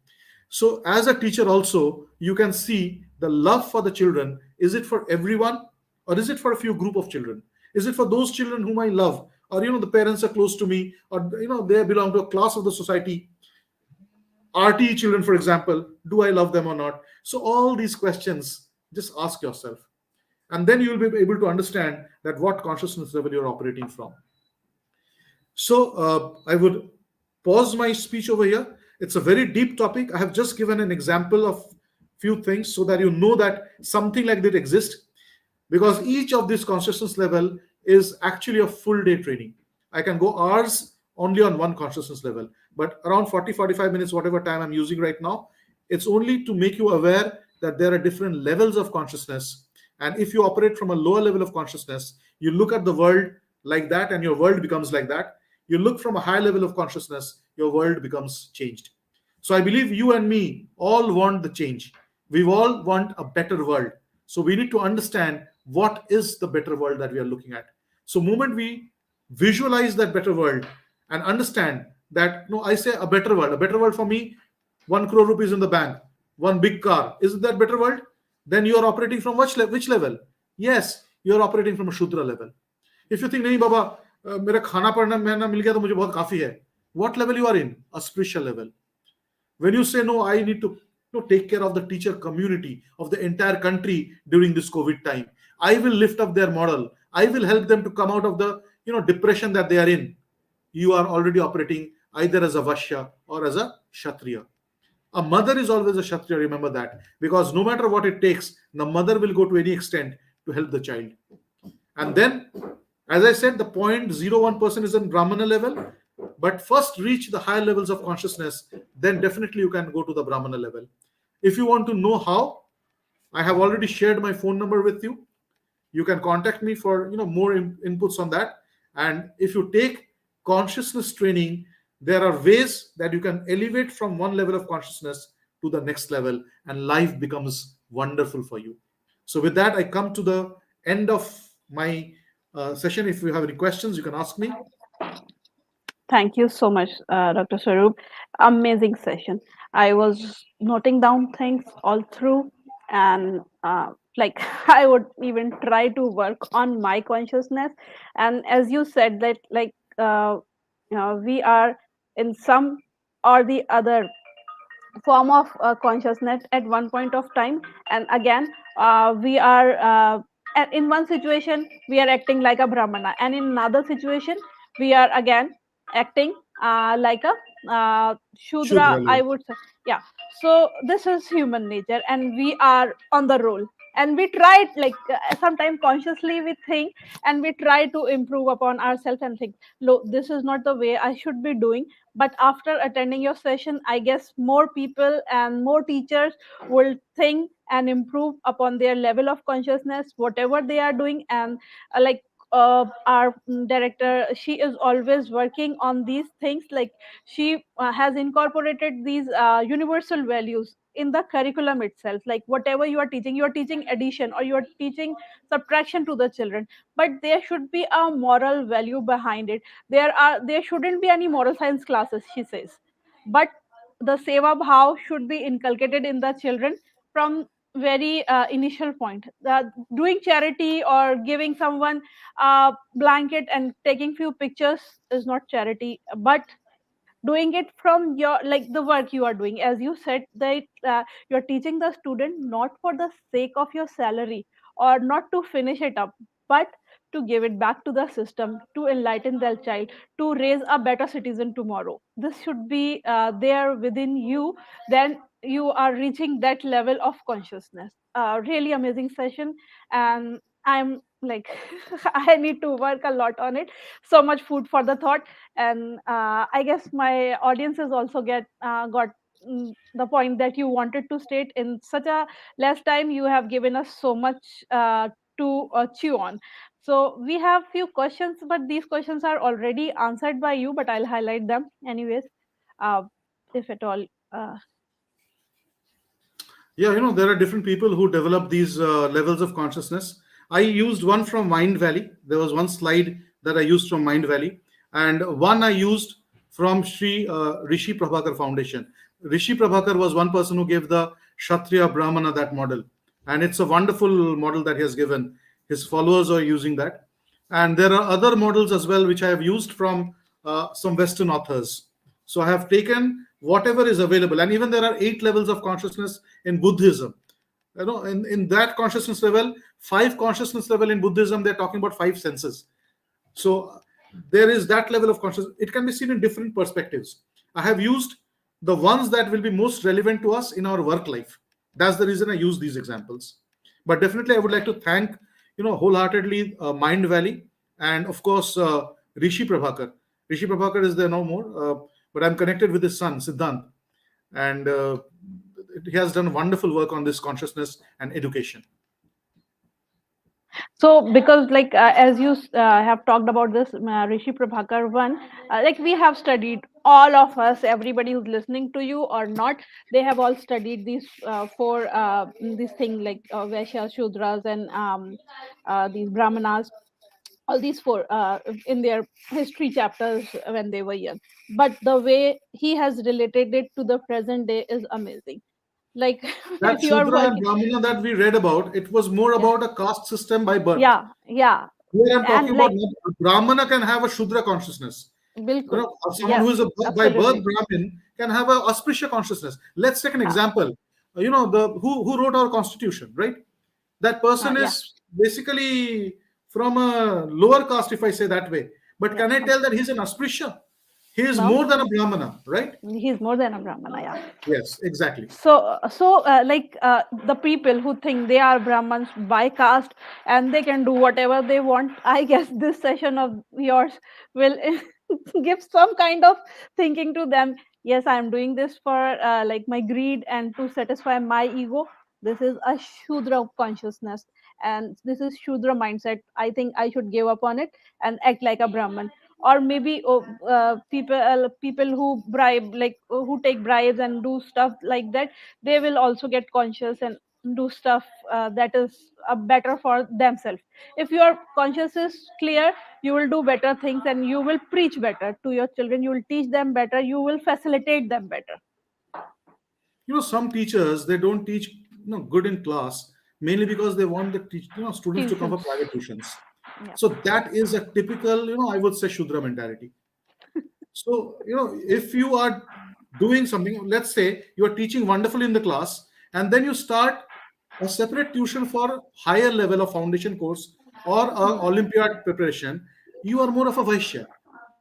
So as a teacher also, you can see the love for the children. Is it for everyone, or is it for a few group of children? Is it for those children whom I love, or the parents are close to me, or they belong to a class of the society? RTE children, for example, do I love them or not? So all these questions, just ask yourself, and then you will be able to understand that what consciousness level you're operating from. So I would pause my speech over here. It's a very deep topic. I have just given an example of few things so that you know that something like that exists, because each of this consciousness level is actually a full day training. I can go hours only on one consciousness level, but around 40-45 minutes, whatever time I'm using right now, it's only to make you aware that there are different levels of consciousness. And if you operate from a lower level of consciousness, you look at the world like that and your world becomes like that. You look from a high level of consciousness, your world becomes changed. So I believe you and me all want the change. We all want a better world. So we need to understand what is the better world that we are looking at. So moment we visualize that better world and understand that, no, I say a better world for me, 1 crore rupees in the bank, one big car, is that better world? Then you are operating from which level? Yes, you are operating from a Shudra level. If you think, nahi baba, मेरा खाना पढ़ना महना मिल गया तो मुझे बहुत काफी है, what level you are in? A spiritual level. When you say, no, I need to take care of the teacher community of the entire country during this COVID time, I will lift up their model, I will help them to come out of the depression that they are in, you are already operating either as a Vashya or as a Kshatriya. A mother is always a Kshatriya, remember that, because no matter what it takes, the mother will go to any extent to help the child. And then, as I said, the 0.01% is in Brahmana level, but first reach the higher levels of consciousness, then definitely you can go to the Brahmana level. If you want to know how, I have already shared my phone number with you. You can contact me for more inputs on that. And if you take consciousness training, there are ways that you can elevate from one level of consciousness to the next level, and life becomes wonderful for you. So with that, I come to the end of my session. If you have any questions, you can ask me. Thank you so much, Dr. Swaroop. Amazing session. I was noting down things all through, and like I would even try to work on my consciousness. And as you said that, like we are in some or the other form of consciousness at one point of time, and again we are in one situation we are acting like a brahmana, and in another situation we are again acting like a shudra, Shudra I level. would say. Yeah. So this is human nature, and we are on the roll, and we try, like sometimes consciously we think, and we try to improve upon ourselves and think, look, this is not the way I should be doing. But after attending your session, I guess more people and more teachers will think and improve upon their level of consciousness, whatever they are doing. And like our director, she is always working on these things. Like she has incorporated these universal values in the curriculum itself. Like whatever you are teaching addition or you are teaching subtraction to the children, but there should be a moral value behind it. There shouldn't be any moral science classes, she says, but the seva bhav should be inculcated in the children from very initial point. Doing charity or giving someone a blanket and taking few pictures is not charity, but doing it from your, like the work you are doing, as you said that you're teaching the student not for the sake of your salary or not to finish it up, but to give it back to the system, to enlighten their child, to raise a better citizen tomorrow. This should be there within you. Then you are reaching that level of consciousness. Really amazing session. And I'm like I need to work a lot on it. So much food for the thought. And I guess my audiences also got the point that you wanted to state in such a less time. You have given us so much to chew on. So we have few questions, but these questions are already answered by you, but I'll highlight them anyways, uh, if at all. uh, Yeah, there are different people who develop these levels of consciousness. I used one from Mind Valley. There was one slide that I used from Mind Valley, and one I used from Rishi Prabhakar Foundation. Rishi Prabhakar was one person who gave the Kshatriya Brahmana that model, and it's a wonderful model that he has given. His followers are using that, and there are other models as well which I have used from some Western authors. So I have taken whatever is available, and even there are 8 levels of consciousness in Buddhism. In that consciousness level, 5 consciousness level in Buddhism, they're talking about 5 senses. So there is that level of consciousness. It can be seen in different perspectives. I have used the ones that will be most relevant to us in our work life. That's the reason I use these examples. But definitely, I would like to thank, wholeheartedly, Mind Valley, and of course, Rishi Prabhakar. Rishi Prabhakar is there no more, but I'm connected with his son Siddhant, and he has done wonderful work on this consciousness and education. So, because like as you have talked about this Rishi Prabhakar one, like we have studied, all of us, everybody who's listening to you or not, they have all studied these four this thing like Vaishyas, Shudras, and these Brahmanas, all these four in their history chapters when they were young. But the way he has related it to the present day is amazing. Like That if you are Shudra and working, Brahmana that we read about, it was more yeah, about a caste system by birth. yeah, yeah, Here I'm and talking about like a Brahmana can have a Shudra consciousness. bilkul, Someone who yes, is by birth absolutely, Brahmin can have a auspicious consciousness. Let's take an yeah, example. The who wrote our constitution, right? That person yeah, is basically from a lower caste, if I say that way. But yeah. can I tell that he's an auspicious? He is No, more than a Brahmana, right? he's more than a Brahmana. Yeah. Yes, exactly. So like the people who think they are Brahmins by caste and they can do whatever they want, I guess this session of yours will give some kind of thinking to them. Yes, I am doing this for like my greed and to satisfy my ego. This is a Shudra consciousness, and this is Shudra mindset. I think I should give up on it and act like a Brahman. Or maybe people who bribe, like who take bribes and do stuff like that, they will also get conscious and do stuff that is better for themselves. If your conscience is clear, you will do better things and you will preach better to your children, you will teach them better, you will facilitate them better. Some teachers they don't teach good in class mainly because they want the students to come for Tuitions. private tuitions. Yeah. So that is a typical I would say Shudra mentality. So, if you are doing something, let's say you are teaching wonderfully in the class, and then you start a separate tuition for higher level of foundation course or Olympiad preparation, you are more of a Vaishya.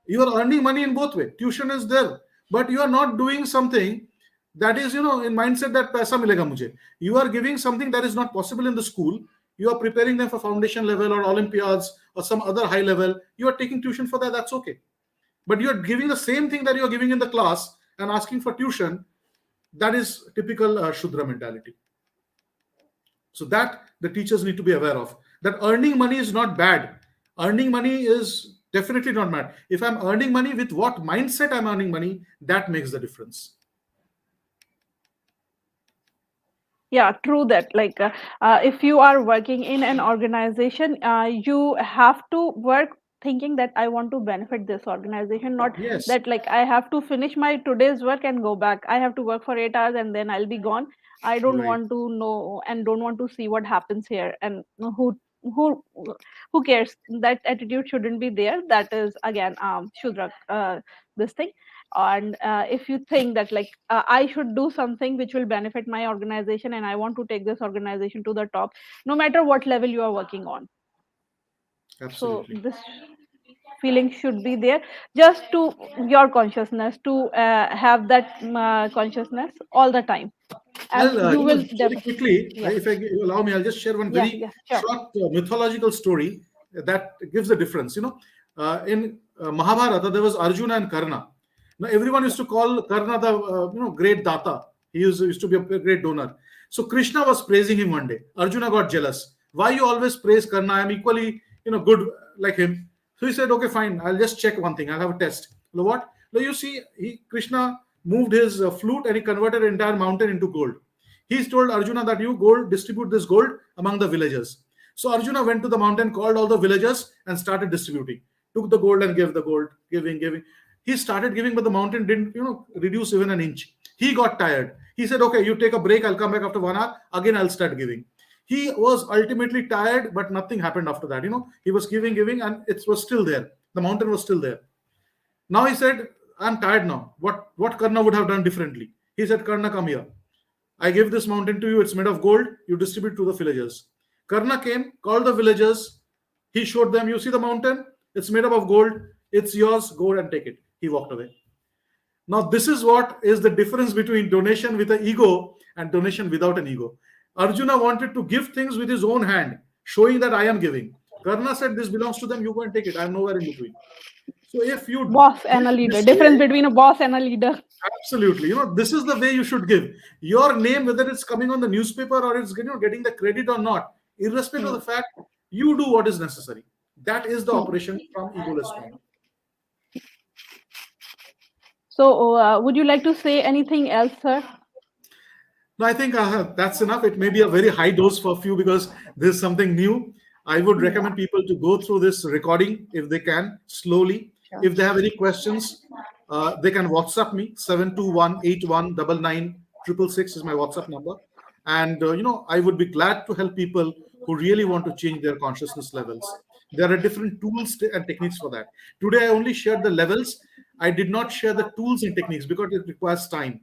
You are earning money in both way. Tuition is there, but you are not doing something that is, in mindset that paisa milega mujhe. You are giving something that is not possible in the school. You are preparing them for foundation level or Olympiads or some other high level. You are taking tuition for that. That's okay, but you're giving the same thing that you're giving in the class and asking for tuition. That is typical Shudra mentality. So that the teachers need to be aware of, that earning money is not bad. Earning money is definitely not bad. If I'm earning money, with what mindset I'm earning money, that makes the difference. Yeah, true that. Like if you are working in an organization, you have to work thinking that I want to benefit this organization, not Yes, that like I have to finish my today's work and go back. I have to work for 8 hours and then I'll be gone. I don't right. want to know and don't want to see what happens here, and who who cares. That attitude shouldn't be there. That is again Shudra this thing. And if you think that like I should do something which will benefit my organization and I want to take this organization to the top, no matter what level you are working on. So Absolutely. this feeling should be there, just to your consciousness to have that consciousness all the time, and you will Very quickly, yeah, if you allow me, I'll just share one yeah, very yeah, sure. short mythological story that gives the difference. In Mahabharata, there was Arjuna and Karna. Now, everyone used to call Karna the great data. He used to be a great donor. So Krishna was praising him one day. Arjuna got jealous. Why you always praise Karna? I'm equally good like him. So he said, okay, fine. I'll just check one thing. I'll have a test. What? Now you see, Krishna moved his flute and he converted an entire mountain into gold. He's told Arjuna that you gold distribute this gold among the villagers. So Arjuna went to the mountain, called all the villagers, and started distributing. Took the gold and gave the gold, giving. He started giving, but the mountain didn't, reduce even an inch. He got tired. He said, "Okay, you take a break. I'll come back after 1 hour. Again, I'll start giving." He was ultimately tired, but nothing happened after that. He was giving, and it was still there. The mountain was still there. Now he said, "I'm tired now. What Karna would have done differently?" He said, "Karna, come here. I give this mountain to you. It's made of gold. You distribute to the villagers." Karna came, called the villagers. He showed them, "You see the mountain? It's made up of gold. It's yours. Go and take it." He walked away. Now, this is what is the difference between donation with an ego and donation without an ego. Arjuna wanted to give things with his own hand, showing that I am giving. Karna said, "This belongs to them. You go and take it. I'm nowhere in between." So if you Boss give and a leader, this difference way, between a boss and a leader. absolutely, this is the way you should give. Your name, whether it's coming on the newspaper or it's getting the credit or not, irrespective of Hmm. the fact, you do what is necessary. That is the Hmm. operation from egoless form. So, would you like to say anything else, sir? No, I think that's enough. It may be a very high dose for a few because this is something new. I would Yeah, recommend people to go through this recording if they can, slowly. sure. If they have any questions, they can WhatsApp me. 721 8199 666 is my WhatsApp number. And, I would be glad to help people who really want to change their consciousness levels. There are different tools and techniques for that. Today, I only shared the levels. I did not share the tools and techniques because it requires time.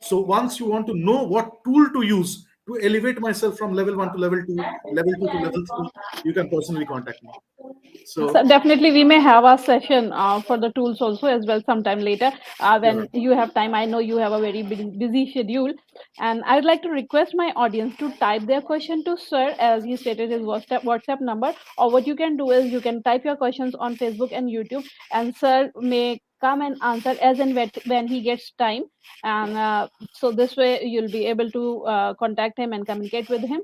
So once you want to know what tool to use to elevate myself from level 1 to level 2, level 2 to level 3, you can personally contact me. So So, definitely we may have a session for the tools also as well sometime later when sure. you have time. I know you have a very busy schedule, and I'd like to request my audience to type their question to sir as he stated his WhatsApp number. Or what you can do is you can type your questions on Facebook and YouTube, and sir may come and answer as and when he gets time. And so this way you'll be able to contact him and communicate with him.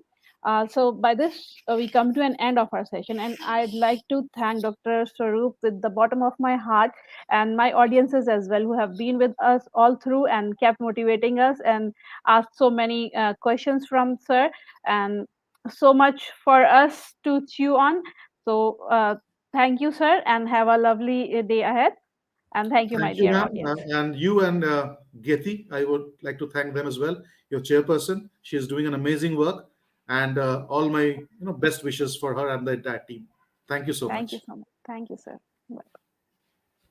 So by this, we come to an end of our session, and I'd like to thank Dr. Swaroop with the bottom of my heart, and my audiences as well, who have been with us all through and kept motivating us and asked so many questions from Sir, and so much for us to chew on. So thank you, Sir, and have a lovely day ahead. And thank you, my Thank you, dear ma'am. audience. And you and GETI, I would like to thank them as well. Your chairperson, she is doing an amazing work, and all my best wishes for her and the entire team. Thank you so Thank you much. so much. Thank you, Sir. Bye.